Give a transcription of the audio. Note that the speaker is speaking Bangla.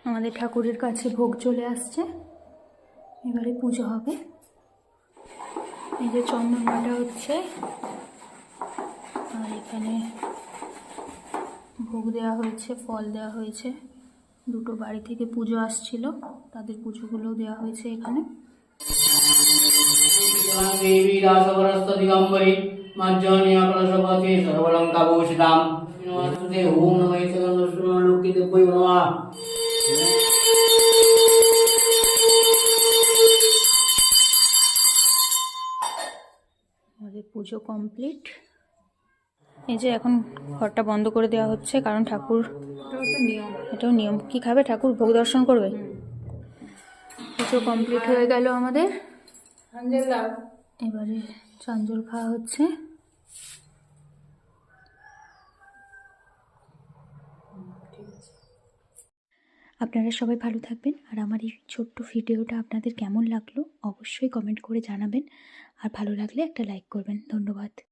আমাদের ঠাকুরের কাছে ভোগ চলে আসছে, এবারে পুজো হবে। এই যে চন্দন বাটা হচ্ছে, আর এখানে ভোগ দেওয়া হয়েছে, ফল দেওয়া হয়েছে। দুটো বাড়ি থেকে পুজো আসছিল, তাদের পুজোগুলো দেওয়া হয়েছে এখানে। আমাদের পুজো কমপ্লিট। এই যে এখন ঘরটা বন্ধ করে দেওয়া হচ্ছে, কারণ ঠাকুর, এটাও নিয়ম। কি খাবে ঠাকুর? ভোগ দর্শন করবে। পুজো কমপ্লিট হয়ে গেল আমাদের, এবারে চাঞ্জল খাওয়া হচ্ছে। আপনারা সবাই ভালো থাকবেন, আর আমার এই ছোট্ট ভিডিওটা আপনাদের কেমন লাগলো অবশ্যই কমেন্ট করে জানাবেন, আর ভালো লাগলে একটা লাইক করবেন। ধন্যবাদ।